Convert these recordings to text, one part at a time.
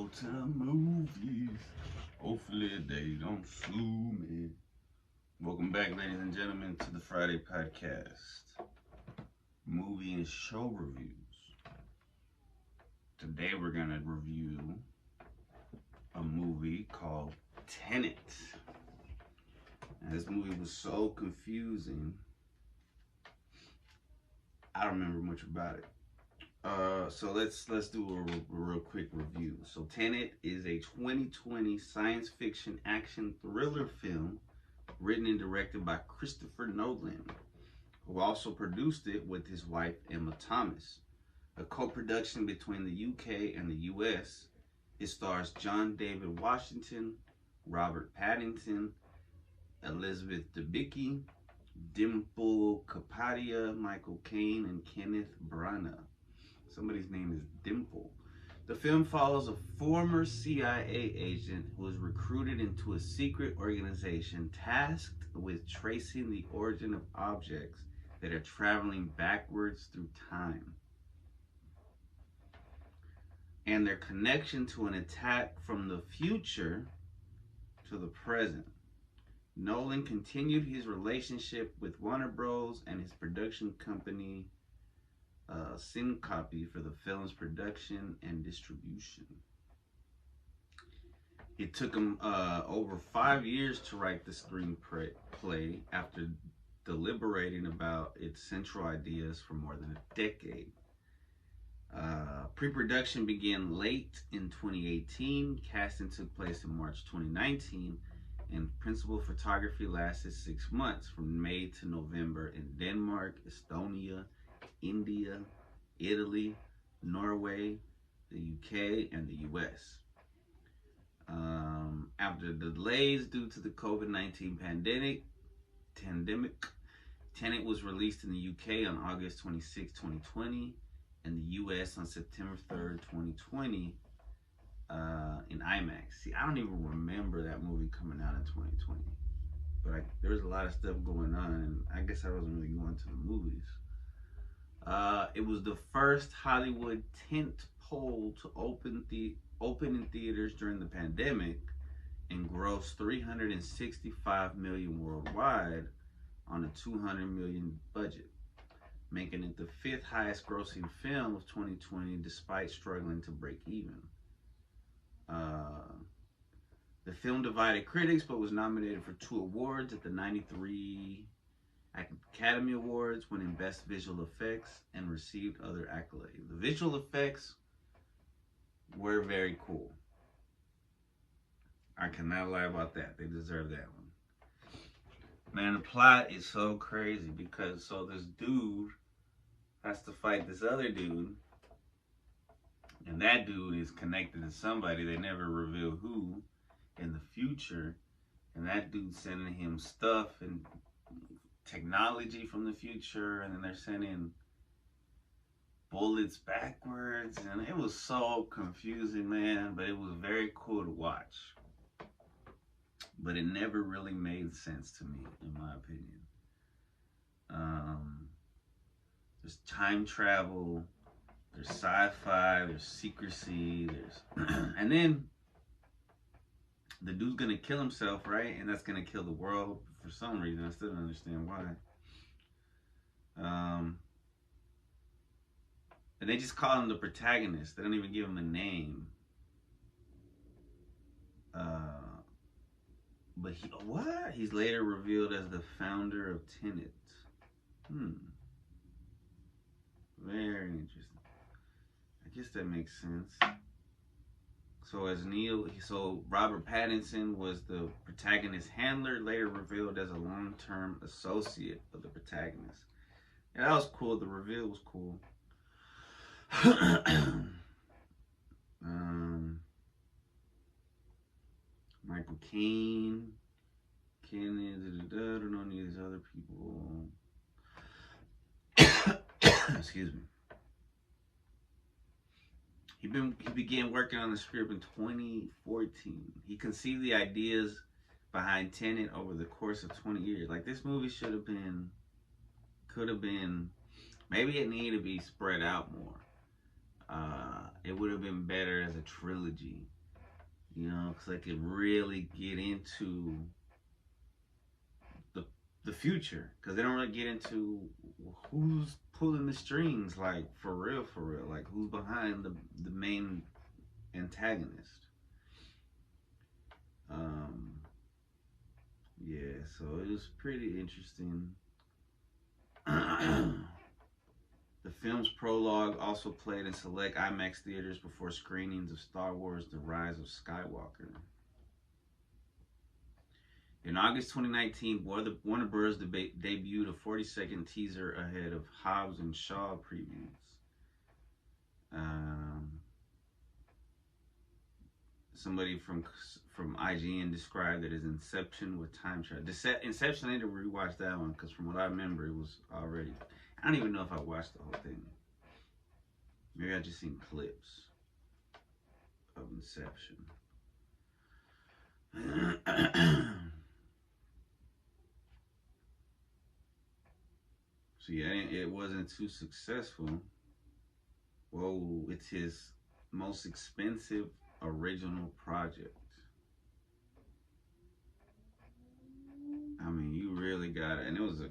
go to the movies. Hopefully they don't sue me. Welcome back, ladies and gentlemen, to the Friday podcast. Movie and show reviews. Today we're going to review a movie called Tenet. And this movie was so confusing. I don't remember much about it. So let's do a real quick review. So Tenet is a 2020 science fiction action thriller film written and directed by Christopher Nolan, who also produced it with his wife Emma Thomas. A co-production between the UK and the US. It stars John David Washington, Robert Pattinson, Elizabeth Debicki, Dimple Kapadia, Michael Caine, and Kenneth Branagh. Somebody's name is Dimple. The film follows a former CIA agent who is recruited into a secret organization tasked with tracing the origin of objects that are traveling backwards through time and their connection to an attack from the future to the present. Nolan continued his relationship with Warner Bros. And his production company Syncopy for the film's production and distribution. It took him over 5 years to write the screenplay after deliberating about its central ideas for more than a decade. Pre-production began late in 2018, casting took place in March 2019, and principal photography lasted 6 months from May to November in Denmark, Estonia, India, Italy, Norway, the UK, and the US. After delays due to the COVID-19 pandemic, Tenet was released in the UK on August 26, 2020, and the US on September 3rd, 2020, in IMAX. See, I don't even remember that movie coming out in 2020, but there was a lot of stuff going on, and I guess I wasn't really going to the movies. It was the first Hollywood tentpole to open in theaters during the pandemic and grossed $365 million worldwide on a $200 million budget, making it the 5th highest grossing film of 2020 despite struggling to break even. The film divided critics but was nominated for 2 awards at the 93 Academy Awards, winning Best Visual Effects, and received other accolades. The visual effects were very cool. I cannot lie about that. They deserve that one. Man, the plot is so crazy because this dude has to fight this other dude, and that dude is connected to somebody. They never reveal who in the future, and that dude's sending him stuff and technology from the future, and then they're sending bullets backwards, and it was so confusing, man, but it was very cool to watch. But it never really made sense to me, in my opinion. There's time travel, there's sci-fi, there's secrecy, and then the dude's gonna kill himself, right? And that's gonna kill the world for some reason. I still don't understand why. And they just call him the protagonist. They don't even give him a name. But he's later revealed as the founder of Tenet. Very interesting. I guess that makes sense. So Robert Pattinson was the protagonist's handler, later revealed as a long-term associate of the protagonist. Yeah, that was cool. The reveal was cool. Michael Caine, I don't know any of these other people. Excuse me. He began working on the script in 2014. He conceived the ideas behind Tenet over the course of 20 years. Like, this movie could have been, maybe it needed to be spread out more. It would have been better as a trilogy, you know, because I could really get into the future, because they don't really get into who's pulling the strings, like for real, like who's behind the main antagonist. Yeah, so it was pretty interesting. The film's prologue also played in select IMAX theaters before screenings of Star Wars: The Rise of Skywalker. In August 2019, Warner Bros. Debuted a 40-second teaser ahead of Hobbs and Shaw previews. Somebody from IGN described it as Inception with time travel. Inception, I need to rewatch that one, because from what I remember, it was already... I don't even know if I watched the whole thing. Maybe I just seen clips of Inception. So yeah, it wasn't too successful. Whoa, it's his most expensive original project. I mean, you really got it, and it was a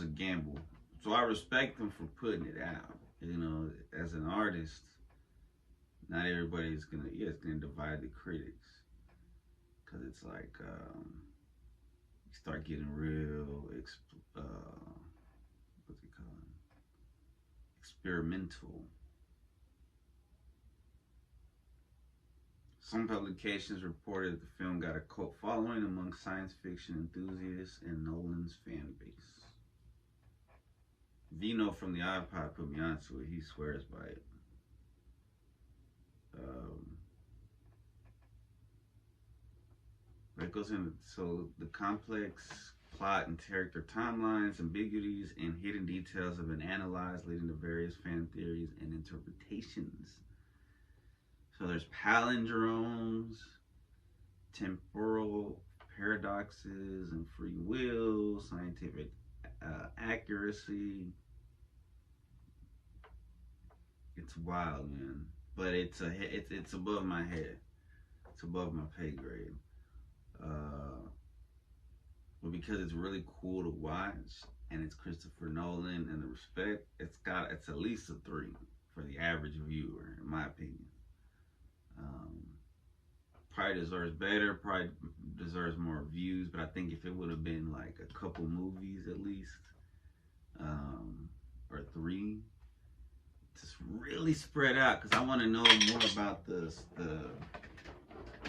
gamble. So I respect him for putting it out. You know, as an artist, not everybody's gonna it's gonna divide the critics, because it's like you start getting real what's it called, experimental. Some publications reported the film got a cult following among science fiction enthusiasts and Nolan's fan base. Vino from the iPod put me onto it. He swears by it. It goes into, so the complex plot and character timelines, ambiguities, and hidden details have been analyzed, leading to various fan theories and interpretations. So there's palindromes, temporal paradoxes, and free will, scientific accuracy. It's wild, man. But it's above my head. It's above my pay grade. But because it's really cool to watch, and it's Christopher Nolan, and the respect, it's at least a 3 for the average viewer, in my opinion. Probably deserves better, probably deserves more views, but I think if it would have been like a couple movies at least, or 3, just really spread out, because I want to know more about the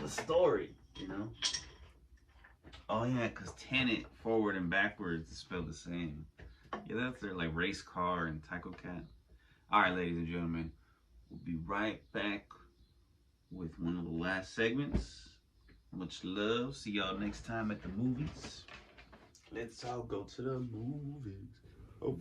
story, you know? Oh yeah, because Tenet, forward and backwards, is spelled the same. Yeah, that's their like race car and Taco Cat. Alright, ladies and gentlemen, we'll be right back with one of the last segments. Much love. See y'all next time at the movies. Let's all go to the movies. Oh.